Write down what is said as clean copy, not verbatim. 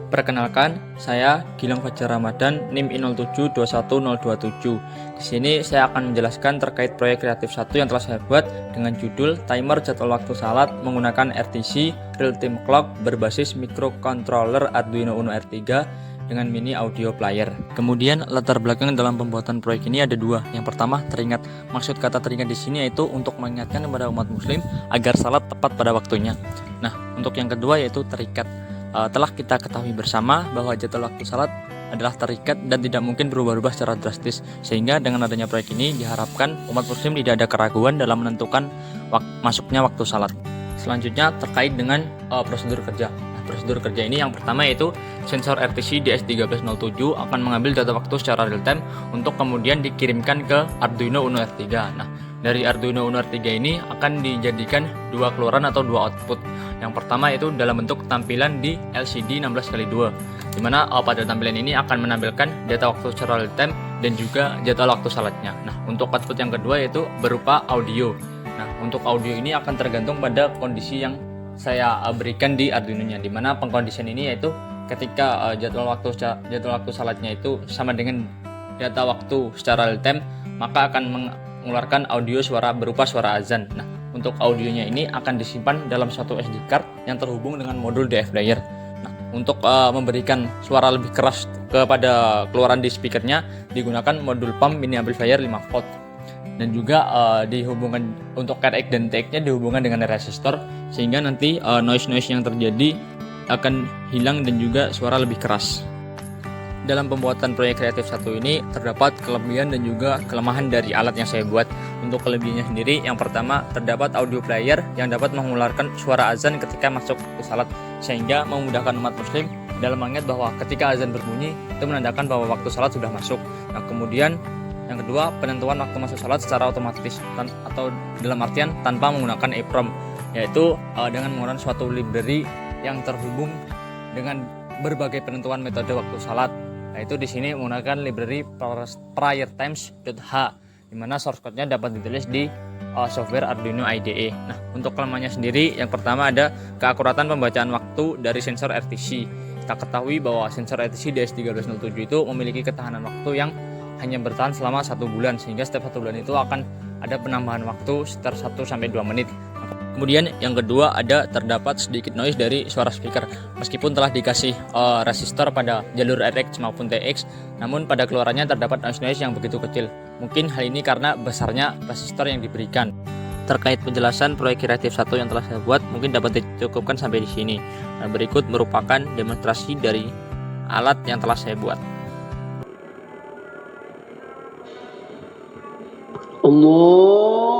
Perkenalkan, saya Gilang Fajar Ramadan, NIM I07210227. Di sini saya akan menjelaskan terkait proyek kreatif 1 yang telah saya buat dengan judul Timer Jadwal Waktu Salat menggunakan RTC Real Time Clock berbasis microcontroller Arduino Uno R3 dengan mini audio player. Kemudian latar belakang dalam pembuatan proyek ini ada dua. Yang pertama, teringat. Maksud kata teringat di sini yaitu untuk mengingatkan kepada umat muslim agar salat tepat pada waktunya. Nah, untuk yang kedua yaitu terikat. Telah kita ketahui bersama bahwa jadwal waktu salat adalah terikat dan tidak mungkin berubah-ubah secara drastis, sehingga dengan adanya proyek ini diharapkan umat muslim tidak ada keraguan dalam menentukan masuknya waktu salat. Selanjutnya terkait dengan prosedur kerja. Nah, prosedur kerja ini yang pertama yaitu sensor RTC DS1307 akan mengambil data waktu secara real time untuk kemudian dikirimkan ke Arduino Uno R3. Nah, dari Arduino Uno R3 ini akan dijadikan dua keluaran atau dua output. Yang pertama itu dalam bentuk tampilan di LCD 16x2, dimana pada tampilan ini akan menampilkan data waktu secara real time dan juga jadwal waktu salatnya. Nah, untuk output yang kedua yaitu berupa audio. Nah, untuk audio ini akan tergantung pada kondisi yang saya berikan di Arduino-nya, dimana pengkondisian ini yaitu ketika jadwal waktu salatnya itu sama dengan data waktu secara real time, maka akan mengeluarkan audio suara berupa suara azan. Nah, untuk audionya ini akan disimpan dalam satu SD card yang terhubung dengan modul DF player. Nah, untuk memberikan suara lebih keras kepada keluaran di speakernya digunakan modul pump mini amplifier 5 volt. Dan juga dihubungkan untuk RX dan TX-nya dihubungkan dengan resistor, sehingga nanti noise-noise yang terjadi akan hilang dan juga suara lebih keras. Dalam pembuatan proyek kreatif 1 ini terdapat kelebihan dan juga kelemahan dari alat yang saya buat. Untuk kelebihannya sendiri, yang pertama terdapat audio player yang dapat mengeluarkan suara azan ketika masuk ke salat, sehingga memudahkan umat muslim dalam mengingat bahwa ketika azan berbunyi itu menandakan bahwa waktu salat sudah masuk. Nah, kemudian yang kedua, penentuan waktu masuk salat secara otomatis atau dalam artian tanpa menggunakan EEPROM, yaitu dengan menggunakan suatu library yang terhubung dengan berbagai penentuan metode waktu salat. Yaitu di sini menggunakan library priortimes.h, di mana source code-nya dapat ditulis di software Arduino IDE. Nah, untuk kelemahannya sendiri, yang pertama ada keakuratan pembacaan waktu dari sensor RTC. Kita ketahui bahwa sensor RTC DS1307 itu memiliki ketahanan waktu yang hanya bertahan selama 1 bulan, sehingga setiap 1 bulan itu akan ada penambahan waktu sekitar 1-2 menit. Kemudian yang kedua ada terdapat sedikit noise dari suara speaker. Meskipun telah dikasih resistor pada jalur RX maupun TX, namun pada keluarannya terdapat noise yang begitu kecil. Mungkin hal ini karena besarnya resistor yang diberikan. Terkait penjelasan proyek kreatif 1 yang telah saya buat, mungkin dapat dicukupkan sampai di sini. Nah, berikut merupakan demonstrasi dari alat yang telah saya buat. Allah